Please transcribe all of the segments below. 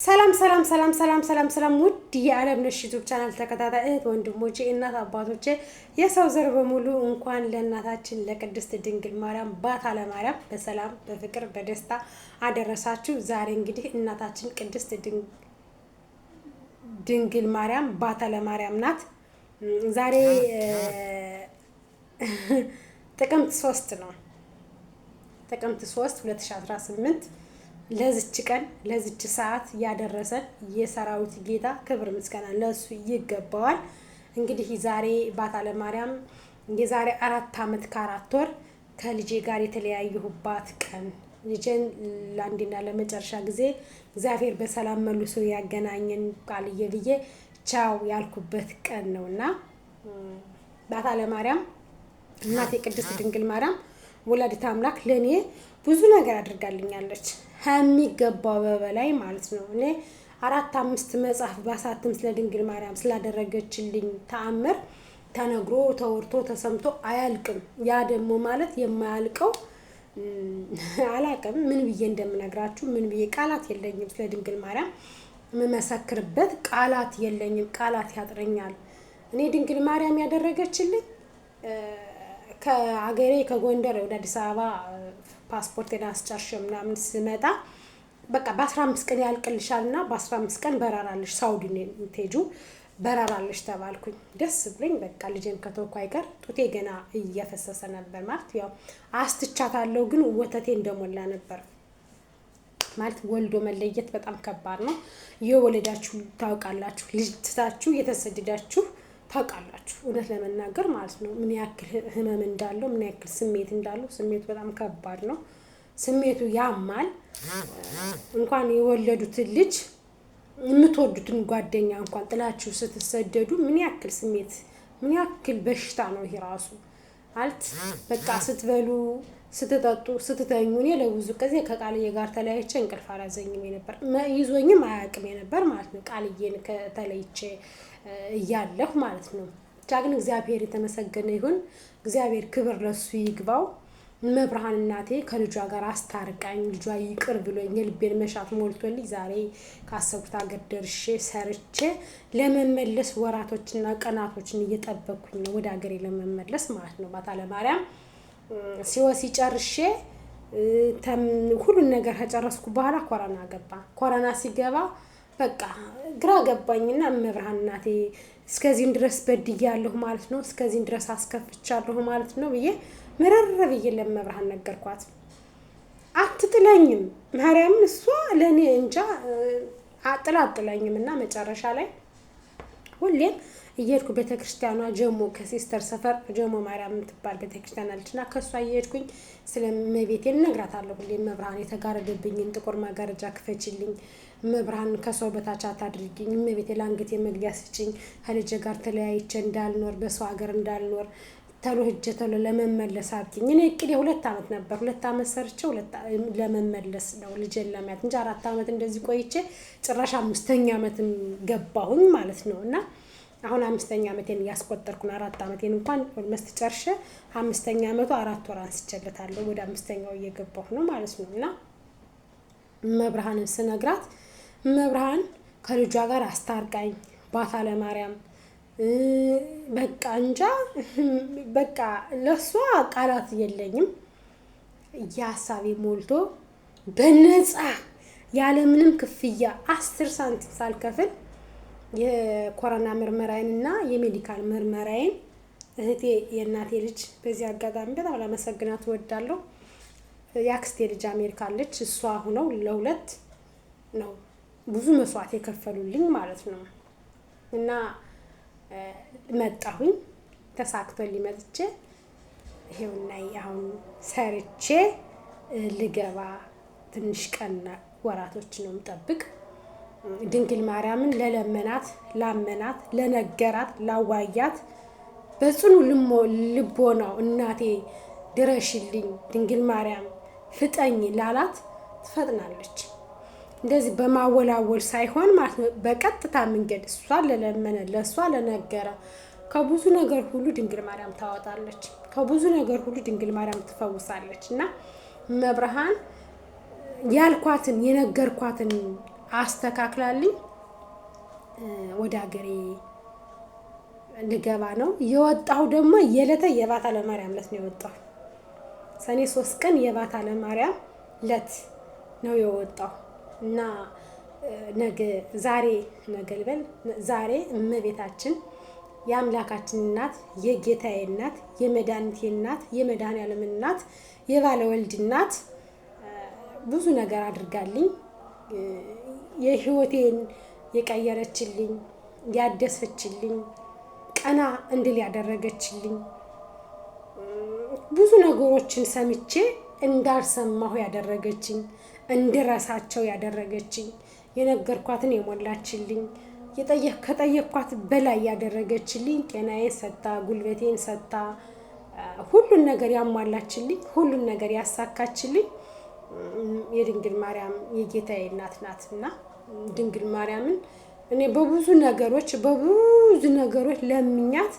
ሰላም ሰላም ሰላም ሰላም ሰላም ሰላም ውድ የዓለም ነሽ ዩቲዩብ ቻናል ተከታታይ እህት ወንድሞቼ እናት አባቶቼ የሰው ዘር በሙሉ እንኳን ለእናታችን ለቅድስት ድንግል ማርያም ባታለ ማርያም በሰላም በፍቅር በደስታ አደረሳችሁ። ዛሬ እንግዲህ እናታችን ቅድስት ድንግል ማርያም ባታለ ማርያም ናት። ዛሬ ጥቅምት 3 ነው። ጥቅምት 3 2018 ለዚች ቀን ለዚች ሰዓት ያደረሰን የሰራዊት ጌታ ክብር ምስጋና ለሱ ይገባዋል። እንግዲህ ዛሬ ባታለ ማርያም የዛሬ 4 ዓመት ከ4 ወር ከልጄ ጋር የተለያየሁባት ቀን ልጄን ለአንዴና ለመጨረሻ ጊዜ እግዚአብሔር በሰላም መልሶ ያገናኘን ቃልዬ ብዬ ቻው ያልኩበት ቀን ነውና ባታለ ማርያም እናቴ ቅድስት ድንግል ማርያም ወላዲተ አምላክ ለኔ ብዙ ነገር አድርጋልኛለች ከሚገባው በላይ ማለት ነው። እኔ 4-5 መጽሐፍ ባሳትም ስለ ድንግል ማርያም ስላደረገችልኝ ተአምር ተነግሮ ተወርቶ ተሰምቶ አያልቅም። ያ ደግሞ ማለት የማያልቀው አላቅም ምን ብዬ እንደምነግራችሁ ምን ብዬ ቃላት የለኝም። ስለ ድንግል ማርያም የምመሰክርበት ቃላት የለኝም፣ ቃላት ያጥረኛል። እኔ ድንግል ማርያም ያደረገችልኝ ከአገሬ ከጎንደር ወደ አዲስ አበባ ፓስፖርቴን አስጨርሼ ምናምን ስመጣ በቃ በ15 ቀን ያልቅልሻልና በ15 ቀን በራራለሽ ሳውዲ ቴጁ በራራለሽ ተባልኩኝ። ደስ ብሎኝ በቃ ልጄን ከተወኩ አይቀር ጡቴ ገና እየፈሰሰ ነበር ማለት ያው አስትቻታለሁ፣ ግን ወተቴ እንደሞላ ነበር ማለት። ወልዶ መለየት በጣም ከባድ ነው። የወለዳችሁ ታውቃላችሁ፣ ልጅ ትታችሁ የተሰደዳችሁ ታውቃላችሁ። እውነት ለመናገር ማለት ነው ምን ያክል ህመም እንዳለው ምን ያክል ስሜት እንዳለው። ስሜቱ በጣም ከባድ ነው። ስሜቱ ያማል። እንኳን የወለዱትን ልጅ የምትወዱትን ጓደኛ እንኳን ጥላችሁ ስትሰደዱ ምን ያክል ስሜት ምን ያክል በሽታ ነው ይሄ ራሱ ማለት። በቃ ስትበሉ ስትጠጡ ስትተኙ እኔ ለብዙ ጊዜ ከቃልዬ ጋር ተለያይቼ እንቅልፍ አላዘኝም ነበር፣ ይዞኝም አያውቅም ነበር ማለት ነው። ቃልዬን ከተለይቼ እያለሁ ማለት ነው። ብቻ ግን እግዚአብሔር የተመሰገነ ይሁን። እግዚአብሔር ክብር ለሱ ይግባው። መብርሃን እናቴ ከልጇ ጋር አስታርቃኝ ልጇ ይቅር ብሎኝ የልቤን መሻት ሞልቶልኝ ዛሬ ካሰብኩት ሀገር ደርሼ ሰርቼ ለመመለስ ወራቶችና ቀናቶችን እየጠበኩኝ ነው፣ ወደ ሀገሬ ለመመለስ ማለት ነው። ባታለ ማርያም ሲወሲ ጨርሼ ሁሉን ነገር ከጨረስኩ በኋላ ኮሮና ገባ። ኮሮና ሲገባ በቃ ግራ ገባኝና መብርሃን እናቴ እስከዚህን ድረስ በድያለሁ ማለት ነው፣ እስከዚህን ድረስ አስከፍቻለሁ ማለት ነው ብዬ መረረ ብዬ ለመብርሃን ነገርኳት። አትጥለኝም ማርያምን እሷ ለኔ እንጃ አጥላጥለኝም። እና መጨረሻ ላይ ሁሌም እየሄድኩ ቤተክርስቲያኗ ጀሞ ከሲስተር ሰፈር ጀሞ ማርያም የምትባል ቤተክርስቲያን አለችና ከሷ እየሄድኩኝ ስለመቤቴ እነግራታለሁ። ሁሌም መብርሃን የተጋረደብኝን ጥቁር ማጋረጃ ክፈችልኝ፣ መብርሃን ከሰው በታች አታድርጊኝ፣ መቤቴ ለአንገቴ መግቢያ ስጭኝ፣ ከልጄ ጋር ተለያይቼ እንዳልኖር በሰው ሀገር እንዳልኖር ተሎ ሂጄ ተሎ ለመመለስ አብቂኝ። እኔ እቅዴ 2 ዓመት ነበር። 2 ዓመት ሰርቼ ለመመለስ ነው ልጄን ለማየት እንጂ 4 ዓመት እንደዚህ ቆይቼ ጭራሽ 5ኛ ዓመትም ገባሁኝ ማለት ነው። እና አሁን 5ኛ ዓመቴን እያስቆጠርኩ ነው። 4 ዓመቴን እንኳን ኦልሞስት ጨርሼ 5ኛ ዓመቱ 4 ወር አንስቼለታለሁ። ወደ 5ኛው እየገባሁ ነው ማለት ነው። እና መብርሃንን ስነግራት መብርሃን ከልጇ ጋር አስታርቃኝ ባታለ ማርያም በቃ እንጃ በቃ ለሷ ቃላት የለኝም። የሀሳቤ ሞልቶ በነፃ ያለምንም ክፍያ 10 ሳንቲም ሳልከፍል የኮሮና ምርመራዬንና የሜዲካል ምርመራዬን እህቴ የእናቴ ልጅ በዚህ አጋጣሚ በጣም ላመሰግናት እወዳለሁ። የአክስቴ ልጅ አሜሪካ አለች። እሷ ሆነው ለሁለት ነው ብዙ መስዋዕት የከፈሉልኝ ማለት ነው። እና መጣሁኝ ተሳክቶልኝ መጥቼ ይሄውና አሁን ሰርቼ ልገባ ትንሽ ቀንና ወራቶች ነው የምጠብቅ። ድንግል ማርያምን ለለመናት ላመናት ለነገራት ላዋያት በጽኑ ልቦናው እናቴ ድረሽልኝ ድንግል ማርያም ፍጠኝ ላላት ትፈጥናለች። እንደዚህ በማወላወል ሳይሆን ማለት ነው፣ በቀጥታ መንገድ እሷ ለለመነ ለሷ ለነገረ ከብዙ ነገር ሁሉ ድንግል ማርያም ታወጣለች፣ ከብዙ ነገር ሁሉ ድንግል ማርያም ትፈውሳለች። እና መብርሃን ያልኳትን የነገርኳትን አስተካክላልኝ ወደ ሀገሬ ልገባ ነው የወጣሁ። ደግሞ የባታ ለማርያም ዕለት ነው የወጣሁ። ሰኔ 3 ቀን የባታ ለማርያም ዕለት ነው የወጣሁ እና ዛሬ እመቤታችን የአምላካችን እናት የጌታዬ እናት የመድኃኒቴ እናት የመድኃኔዓለም እናት የባለወልድ እናት ብዙ ነገር አድርጋልኝ የህይወቴን የቀየረችልኝ ያደሰችልኝ ቀና እንድል ያደረገችልኝ ብዙ ነገሮችን ሰምቼ እንዳልሰማሁ ያደረገችኝ እንድረሳቸው ያደረገችኝ የነገርኳትን የሞላችልኝ ከጠየቅኳት በላይ ያደረገችልኝ ጤናዬን ሰጥታ ጉልበቴን ሰጥታ ሁሉን ነገር ያሟላችልኝ ሁሉን ነገር ያሳካችልኝ የድንግል ማርያም የጌታዬ እናት ናትና ድንግል ማርያምን እኔ በብዙ ነገሮች ለምኛት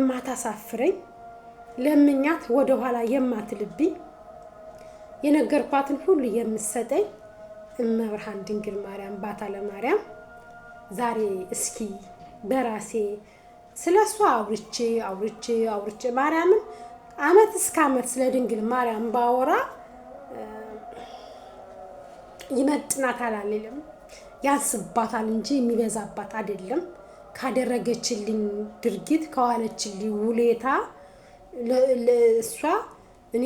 ማታሳፍረኝ ለምኛት ወደ ኋላ የማትልብኝ የነገርኳትን ሁሉ የምትሰጠኝ እመብርሃን ድንግል ማርያም ባታ ለማርያም ዛሬ እስኪ በራሴ ስለሷ አውርቼ ማርያምን አመት እስከ አመት ስለ ድንግል ማርያም ባወራ ይመጥናታል አልልም፣ ያንስባታል እንጂ የሚበዛባት አይደለም። ካደረገችልኝ ድርጊት ከዋለችልኝ ውለታ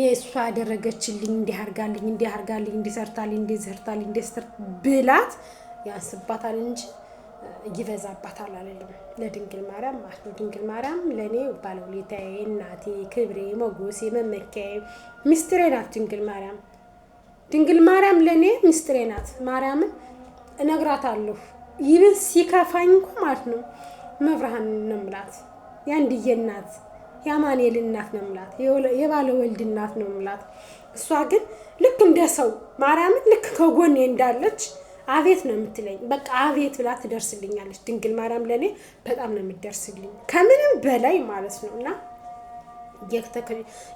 እሷ ያደረገችልኝ እንዲያርጋልኝ እንዲሰርታልኝ ብላት ያንስባታል እንጂ ይበዛባታል አልልም። ለድንግል ማርያም ማለት ነው። ድንግል ማርያም ለኔ ባለውለታዬ እናቴ ክብሬ ሞገሴ መመኪያዬ ሚስጥሬ ናት። ድንግል ማርያም ለኔ ሚስጥሬ ናት። ማርያምን እነግራታለሁ ይብን ሲከፋኝ እንኳን ማለት ነው መብርሃን ነው የምላት፣ ያንድዬ እናት ያማኑኤል እናት ነው የምላት፣ የባለወልድ እናት ነው የምላት። እሷ ግን ልክ እንደ ሰው ማርያምን ልክ ከጎኔ እንዳለች አቤት ነው የምትለኝ። በቃ አቤት ብላ ትደርስልኛለች። ድንግል ማርያም ለኔ በጣም ነው የምትደርስልኝ ከምንም በላይ ማለት ነው። እና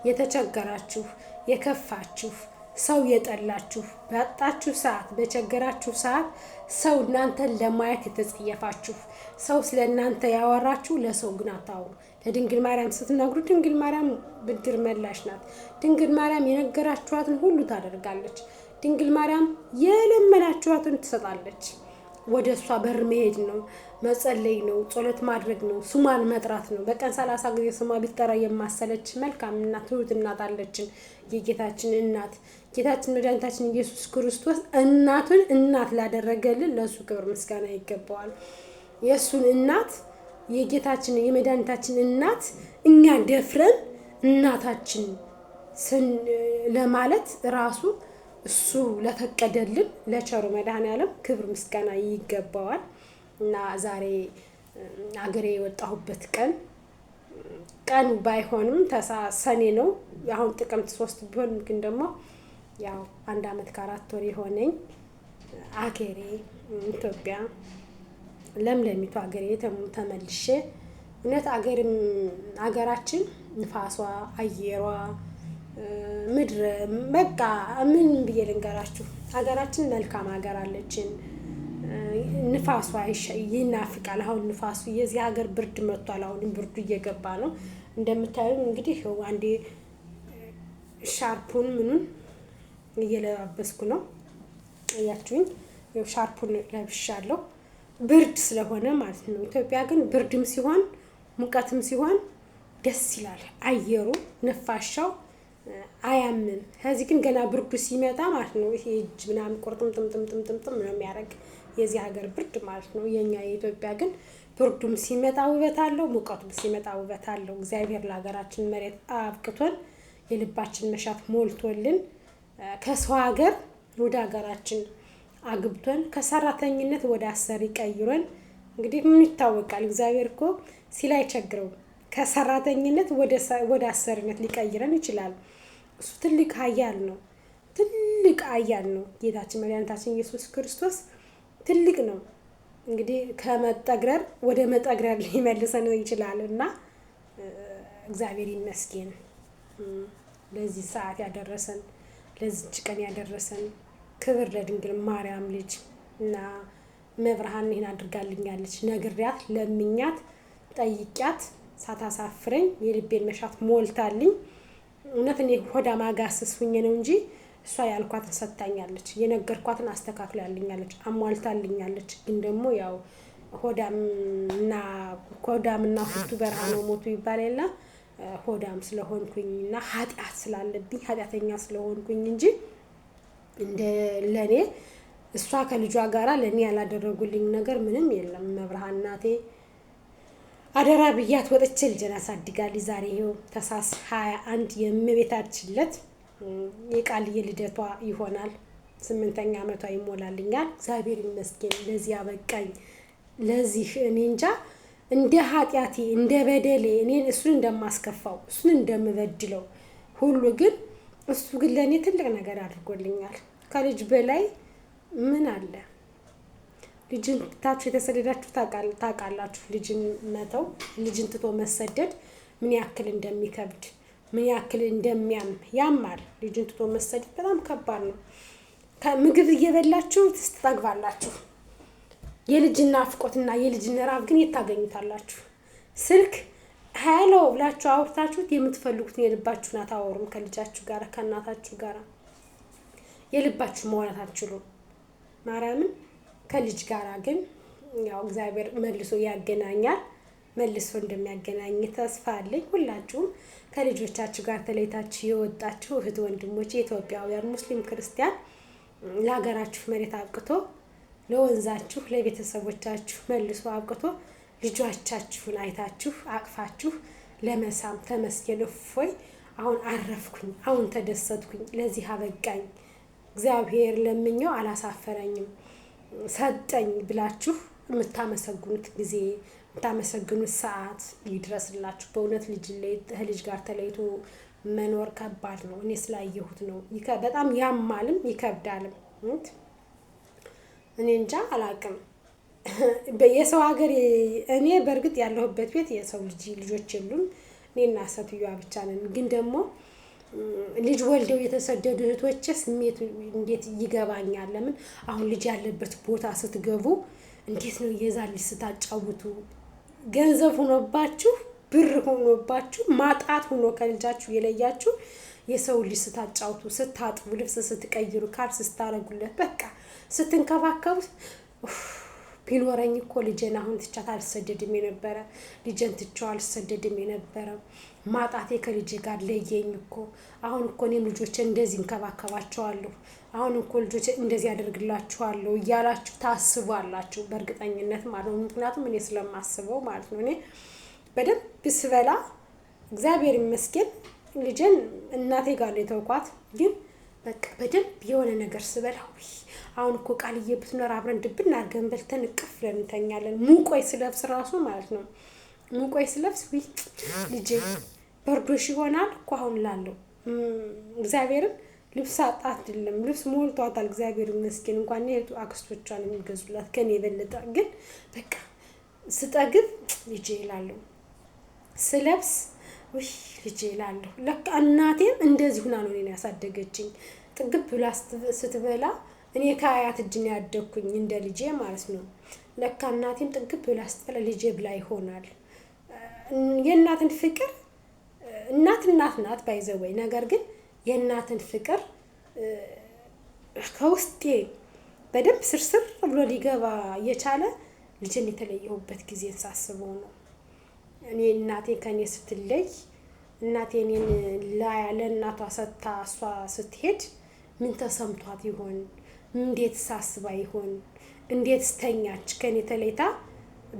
የተቸገራችሁ የከፋችሁ ሰው የጠላችሁ ባጣችሁ ሰዓት በቸገራችሁ ሰዓት ሰው እናንተን ለማየት የተጸየፋችሁ ሰው ስለእናንተ ያወራችሁ ለሰው ግን አታውሩ። ለድንግል ማርያም ስትነግሩ ድንግል ማርያም ብድር መላሽ ናት። ድንግል ማርያም የነገራችኋትን ሁሉ ታደርጋለች። ድንግል ማርያም የለመናችኋትን ትሰጣለች። ወደ እሷ በር መሄድ ነው፣ መጸለይ ነው፣ ጸሎት ማድረግ ነው፣ ስሟን መጥራት ነው። በቀን 30 ጊዜ ስሟ ቢጠራ የማሰለች መልካም እናት ትሁት እናት አለችን። የጌታችን እናት ጌታችን መድኃኒታችን ኢየሱስ ክርስቶስ እናቱን እናት ላደረገልን ለሱ ክብር ምስጋና ይገባዋል። የሱን እናት የጌታችን የመድኃኒታችን እናት እኛ ደፍረን እናታችን ለማለት ራሱ እሱ ለፈቀደልን ለቸሩ መድኃኔዓለም ክብር ምስጋና ይገባዋል። እና ዛሬ አገሬ የወጣሁበት ቀን ባይሆንም ሰኔ ነው። አሁን ጥቅምት 3 ቢሆን ግን ደግሞ ያው 1 አመት ከ4 ወር የሆነኝ አገሬ ኢትዮጵያ ለምለሚቱ አገሬ ተመልሼ እውነት አገራችን ንፋሷ አየሯ ምድር በቃ ምን ብዬ ልንገራችሁ፣ ሀገራችን መልካም ሀገር አለችን። ንፋሷ ይናፍቃል። አሁን ንፋሱ የዚህ ሀገር ብርድ መጥቷል። አሁን ብርዱ እየገባ ነው እንደምታዩ። እንግዲህ አንዴ ሻርፑን ምኑን እየለባበስኩ ነው እያችሁኝ። ሻርፑን ለብሻለሁ ብርድ ስለሆነ ማለት ነው። ኢትዮጵያ ግን ብርድም ሲሆን ሙቀትም ሲሆን ደስ ይላል። አየሩ ነፋሻው አያምም። ከዚህ ግን ገና ብርዱ ሲመጣ ማለት ነው ይሄ እጅ ምናምን ቁርጥምጥምጥምጥምጥም ነው የሚያደርግ የዚህ ሀገር ብርድ ማለት ነው። የኛ የኢትዮጵያ ግን ብርዱም ሲመጣ ውበት አለው፣ ሙቀቱም ሲመጣ ውበት አለው። እግዚአብሔር ለሀገራችን መሬት አብቅቶን የልባችን መሻት ሞልቶልን ከሰው ሀገር ወደ ሀገራችን አግብቶን ከሰራተኝነት ወደ አሰሪ ቀይሮን እንግዲህ ምን ይታወቃል። እግዚአብሔር እኮ ሲላይ ቸግረው ከሰራተኝነት ወደ አሰሪነት ሊቀይረን ይችላል። እሱ ትልቅ ኃያል ነው። ጌታችን መድኃኒታችን ኢየሱስ ክርስቶስ ትልቅ ነው። እንግዲህ ከመጠግረር ወደ መጠግረር ሊመልሰን ይችላል እና እግዚአብሔር ይመስገን ለዚህ ሰዓት ያደረሰን ለዚህ ቀን ያደረሰን። ክብር ለድንግል ማርያም ልጅ እና መብርሃን ይሄን አድርጋልኛለች ነግሪያት ለምኛት ጠይቂያት ሳታሳፍረኝ የልቤን መሻት ሞልታልኝ እውነት እኔ ሆዳ ማጋስስ ሁኜ ነው እንጂ እሷ ያልኳትን ሰጣኛለች የነገርኳትን አስተካክላልኛለች አሟልታልኛለች ግን ደግሞ ያው ሆዳምና ፍቱ በረሃ ነው ሞቱ ይባል የለ ሆዳም ስለሆንኩኝና ኃጢአት ስላለብኝ ኃጢአተኛ ስለሆንኩኝ እንጂ እንደ ለኔ እሷ ከልጇ ጋራ ለኔ ያላደረጉልኝ ነገር ምንም የለም መብርሃን እናቴ አደራ ብያት ወጥቼ ልጅን አሳድጋለች ዛሬ ይኸው ታኅሳስ 21 የእመቤታችን ዕለት የቃልዬ ልደቷ ይሆናል 8ኛ ዓመቷ ይሞላልኛል እግዚአብሔር ይመስገን ለዚህ አበቃኝ ለዚህ እኔ እንጃ እንደ ኃጢአቴ እንደ በደሌ እኔን እሱን እንደማስከፋው እሱን እንደምበድለው ሁሉ ግን እሱ ግን ለኔ ትልቅ ነገር አድርጎልኛል ከልጅ በላይ ምን አለ ልጅን ታችሁ የተሰደዳችሁ ታውቃላችሁ ልጅን መተው ልጅን ትቶ መሰደድ ምን ያክል እንደሚከብድ ምን ያክል ያማል ልጅን ትቶ መሰደድ በጣም ከባድ ነው ከምግብ እየበላችሁ ትስተግባላችሁ የልጅና ናፍቆትና የልጅን ራብ ግን የታገኙታላችሁ ስልክ ሃሎ ብላችሁ አውርታችሁት የምትፈልጉት የልባችሁን አታወሩም ከልጃችሁ ጋር ከእናታችሁ ጋር የልባችሁ ማውራት አትችሉም ማርያምን ከልጅ ጋራ ግን ያው እግዚአብሔር መልሶ ያገናኛል መልሶ እንደሚያገናኝ ተስፋ አለኝ ሁላችሁም ከልጆቻችሁ ጋር ተለይታችሁ የወጣችሁ እህት ወንድሞቼ ኢትዮጵያውያን ሙስሊም ክርስቲያን ለሀገራችሁ መሬት አብቅቶ ለወንዛችሁ ለቤተሰቦቻችሁ መልሶ አብቅቶ ልጆቻችሁን አይታችሁ አቅፋችሁ ለመሳም ተመስገን እፎይ አሁን አረፍኩኝ አሁን ተደሰትኩኝ ለዚህ አበቃኝ እግዚአብሔር ለምኛው አላሳፈረኝም ሰጠኝ ብላችሁ የምታመሰግኑት ጊዜ የምታመሰግኑት ሰዓት ይድረስላችሁ በእውነት ልጅ ጋር ተለይቶ መኖር ከባድ ነው እኔ ስላየሁት ነው በጣም ያማልም ይከብዳልም እኔ እንጃ አላቅም በየሰው ሀገር እኔ በርግጥ ያለሁበት ቤት የሰው ልጆች የሉም እኔና ሰትዩዋ ብቻ ነን ግን ደግሞ ልጅ ወልደው የተሰደዱ እህቶች ስሜት እንዴት ይገባኛል ለምን አሁን ልጅ ያለበት ቦታ ስትገቡ እንዴት ነው የዛን ልጅ ስታጫውቱ ገንዘብ ሆኖባችሁ ብር ሆኖባችሁ ማጣት ሆኖ ከልጃችሁ የለያችሁ የሰው ልጅ ስታጫውቱ ስታጥቡ ልብስ ስትቀይሩ ካልስ ስታረጉለት በቃ ስትንከባከቡት ቢኖረኝ እኮ ልጄን አሁን ትቻት አልሰደድም የነበረ ልጄን ትቻው አልሰደድም የነበረ ማጣቴ ከልጄ ጋር ለየኝ እኮ አሁን እኮ እኔም ልጆቼን እንደዚህ እንከባከባቸዋለሁ አሁን እኮ ልጆቼ እንደዚህ ያደርግላችኋለሁ እያላችሁ ታስባላችሁ በእርግጠኝነት ማለት ነው ምክንያቱም እኔ ስለማስበው ማለት ነው እኔ በደንብ ስበላ እግዚአብሔር ይመስገን ልጄን እናቴ ጋር ነው የተውኳት ግን በቃ በደንብ የሆነ ነገር ስበላው አሁን እኮ ቃልዬ ብትኖር አብረን ድብና አርገን በልተን እቅፍ ብለን እንተኛለን ሙቆይ ስለብስ ራሱ ማለት ነው ሙቆይ ስለብስ ልጄ በርዶሽ ይሆናል እኮ አሁን ላለው እግዚአብሔርን ልብስ አጣት አይደለም ልብስ ሞልቷታል እግዚአብሔር ይመስገን እንኳን እህቱ አክስቶቿን የሚገዙላት ከኔ የበለጠ ግን በቃ ስጠግብ ልጄ ይላለው ስለብስ ልጄ ይላለው ለካ እናቴም እንደዚህ ሆና ነው እኔን ያሳደገችኝ ጥግብ ብላ ስትበላ እኔ ከአያት እጅ ነው ያደግኩኝ እንደ ልጄ ማለት ነው ለካ እናቴም ጥግብ ብላ ስትበላ ልጄ ብላ ይሆናል የእናትን ፍቅር እናት ናት ባይዘወይ ነገር ግን የእናትን ፍቅር ከውስጤ በደንብ ስርስር ብሎ ሊገባ የቻለ ልጄን የተለየሁበት ጊዜ ሳስበው ነው እኔ እናቴ ከኔ ስትለይ እናቴ እኔን ለእናቷ ሰጥታ እሷ ስትሄድ ምን ተሰምቷት ይሆን እንዴት ሳስባ ይሆን እንዴት ስተኛች ከኔ ተለይታ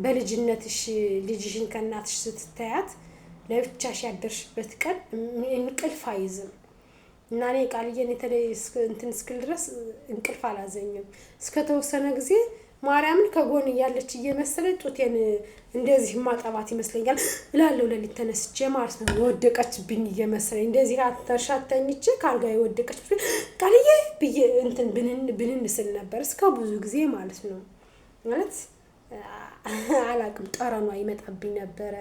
በልጅነትሽ ልጅሽን ከናትሽ ስትታያት ለብቻሽ ያደርሽበት ቀን እንቅልፍ አይዝም እና እኔ ቃልዬን እንትን እስክል ድረስ እንቅልፍ አላዘኝም እስከ ተወሰነ ጊዜ ማርያምን ከጎን ያለች እየመሰለች ጡቴን እንደዚህ ማጣባት ይመስለኛል እላለሁ ለሊት ተነስቼ ማለት ነው ወደቀችብኝ እየመሰለኝ እንደዚህ አተሻተኝቼ ካልጋ ይወደቀች ቃልዬ ብዬ እንትን ብንን ስል ነበር እስከ ብዙ ጊዜ ማለት ነው ማለት አላቅም ጠረኗ ይመጣብኝ ነበር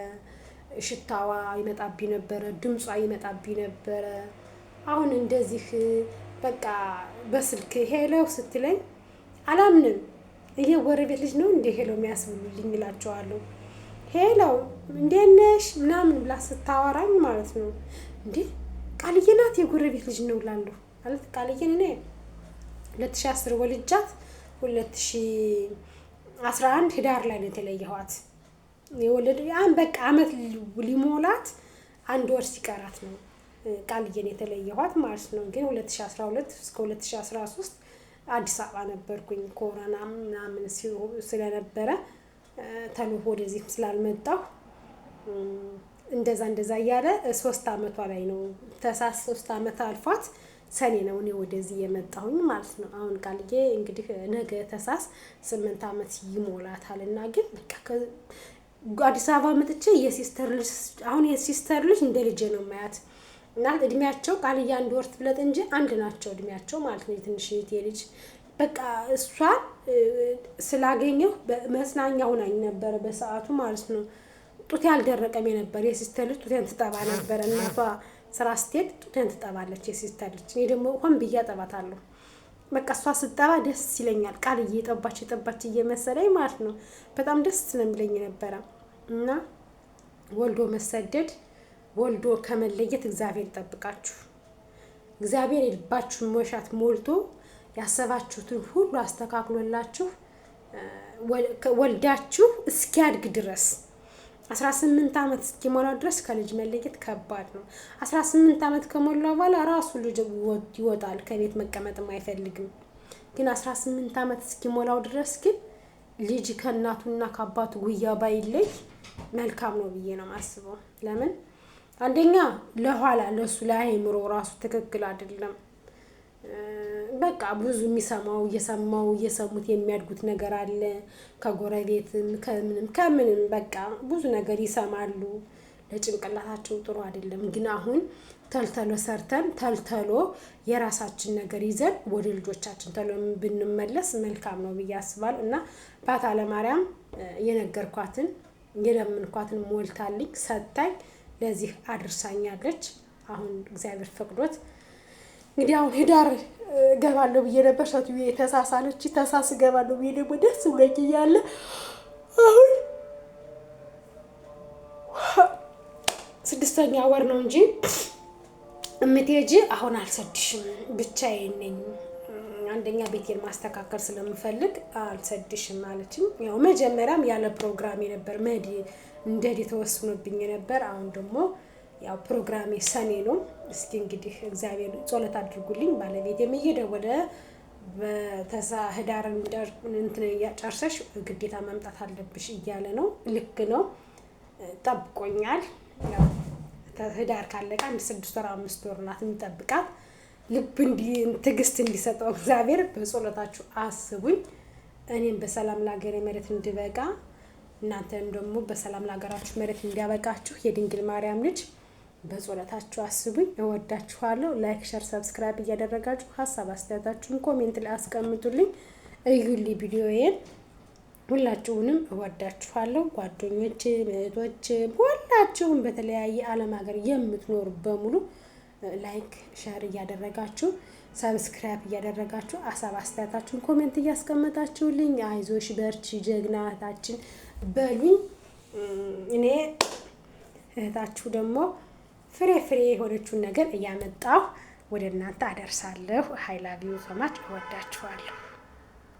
ሽታዋ ይመጣብኝ ነበር ድምጿ ይመጣብኝ ነበር አሁን እንደዚህ በቃ በስልክ ሄለው ስትለኝ አላምንም የጎረቤት ልጅ ነው እንዴ ሄሎ የሚያስብሉልኝ እላቸዋለሁ። ሄሎ እንዴት ነሽ ምናምን ብላ ስታወራኝ ማለት ነው እንዴ ቃልዬ ናት የጎረቤት ልጅ ነው እላለሁ። ማለት ቃልዬን እኔ 2010 ወልጃት 2011 ህዳር ላይ ነው የተለየኋት። ያን በቃ አመት ሊሞላት 1 ወር ሲቀራት ነው ቃልዬን የተለየኋት ማለት ነው። ግን 2012 እስከ 2013 አዲስ አበባ ነበርኩኝ። ኮሮና ምናምን ስለነበረ ተሎ ወደዚህም ስላልመጣሁ እንደዛ እያለ 3 አመቷ ላይ ነው ተሳስ 3 አመት አልፏት ሰኔ ነው እኔ ወደዚህ የመጣሁኝ ማለት ነው። አሁን ቃልዬ እንግዲህ ነገ ተሳስ 8 አመት ይሞላታልና ግን በቃ አዲስ አበባ መጥቼ የሲስተር ልጅ እንደ ልጄ ነው ማያት እና እድሜያቸው ቃልዬ 1 ወር ትብለጥ እንጂ አንድ ናቸው እድሜያቸው ማለት ነው። ትንሽ ልጅ በቃ እሷን ስላገኘሁ በመጽናኛ ሆናኝ ነበር በሰዓቱ ማለት ነው። ጡት ያልደረቀም ነበር የሲስተር ልጅ ጡቴን ትጠባ ነበር። እናቷ ስራ ስትሄድ ጡቴን ትጠባለች የሲስተር ልጅ። እኔ ደግሞ ሆን ብዬ አጠባታለሁ። በቃ እሷ ስትጠባ ደስ ይለኛል። ቃልዬ የጠባች እየመሰለኝ ማለት ነው። በጣም ደስ ስለሚለኝ ነበረ እና ወልዶ መሰደድ ወልዶ ከመለየት እግዚአብሔር ይጠብቃችሁ። እግዚአብሔር የልባችሁን መሻት ሞልቶ ያሰባችሁትን ሁሉ አስተካክሎላችሁ ወልዳችሁ እስኪያድግ ድረስ 18 አመት እስኪሞላው ድረስ ከልጅ መለየት ከባድ ነው። 18 አመት ከሞላው በኋላ ራሱ ልጅ ይወጣል ከቤት መቀመጥም አይፈልግም። ግን 18 አመት እስኪሞላው ድረስ ግን ልጅ ከእናቱና ከአባቱ ጉያ ባይለይ መልካም ነው ብዬ ነው የማስበው። ለምን አንደኛ ለኋላ ለሱ ለአይምሮ ራሱ ትክክል አይደለም። በቃ ብዙ እየሰሙት የሚያድጉት ነገር አለ። ከጎረቤትም ከምንም በቃ ብዙ ነገር ይሰማሉ። ለጭንቅላታቸው ጥሩ አይደለም። ግን አሁን ተልተሎ ሰርተን ተልተሎ የራሳችን ነገር ይዘን ወደ ልጆቻችን ተሎ ብንመለስ መልካም ነው ብዬ አስባለሁ። እና ባታ ለማርያም የነገርኳትን የለምንኳትን ሞልታልኝ ሰጣኝ ለዚህ አድርሳኛለች። አሁን እግዚአብሔር ፈቅዶት እንግዲህ አሁን ህዳር ገባለሁ ብዬ ነበር። ሻቱዬ ተሳስ ገባለሁ ብዬ ደግሞ ደስ ብሎኝ እያለ አሁን 6ኛ ወር ነው እንጂ እምትሄጂ አሁን አልሰድሽም ብቻዬን ነኝ። አንደኛ ቤቴን ማስተካከል ስለምፈልግ አልሰድሽም ማለትም ያው መጀመሪያም ያለ ፕሮግራም ነበር እንደዲ ተወስኖብኝ ነበር። አሁን ደግሞ ያው ፕሮግራሜ ሰኔ ነው። እስኪ እንግዲህ እግዚአብሔር ጸሎት አድርጉልኝ። ባለቤቴም እየደወለ ህዳር እንትን ያጨርሰሽ ግዴታ መምጣት አለብሽ እያለ ነው። ልክ ነው ጠብቆኛል። ያው ህዳር ካለቀ 6 ወር 5 ወር ናት የሚጠብቃት። ልብ ትዕግስት እንዲሰጠው እግዚአብሔር በጸሎታችሁ አስቡኝ። እኔም በሰላም ለሀገሬ መሬት እንድበቃ እናንተም ደግሞ በሰላም ለሀገራችሁ መሬት እንዲያበቃችሁ የድንግል ማርያም ልጅ በጸሎታችሁ አስቡኝ። እወዳችኋለሁ። ላይክ፣ ሼር፣ ሰብስክራይብ እያደረጋችሁ ሐሳብ አስተያየታችሁን ኮሜንት ላይ አስቀምጡልኝ። እዩልኝ ቪዲዮዬን። ሁላችሁንም እወዳችኋለሁ። ጓደኞቼ፣ እህቶቼ ሁላችሁም በተለያየ ዓለም ሀገር የምትኖሩ በሙሉ ላይክ ሼር እያደረጋችሁ ሰብስክራይብ እያደረጋችሁ ሐሳብ አስተያየታችሁን ኮሜንት እያስቀመጣችሁልኝ አይዞሽ በርቺ ጀግናታችን በሉኝ። እኔ እህታችሁ ደግሞ ፍሬ የሆነችውን ነገር እያመጣሁ ወደ እናንተ አደርሳለሁ። ሃይ ላቭ ዩ ሶ ማች። እወዳችኋለሁ።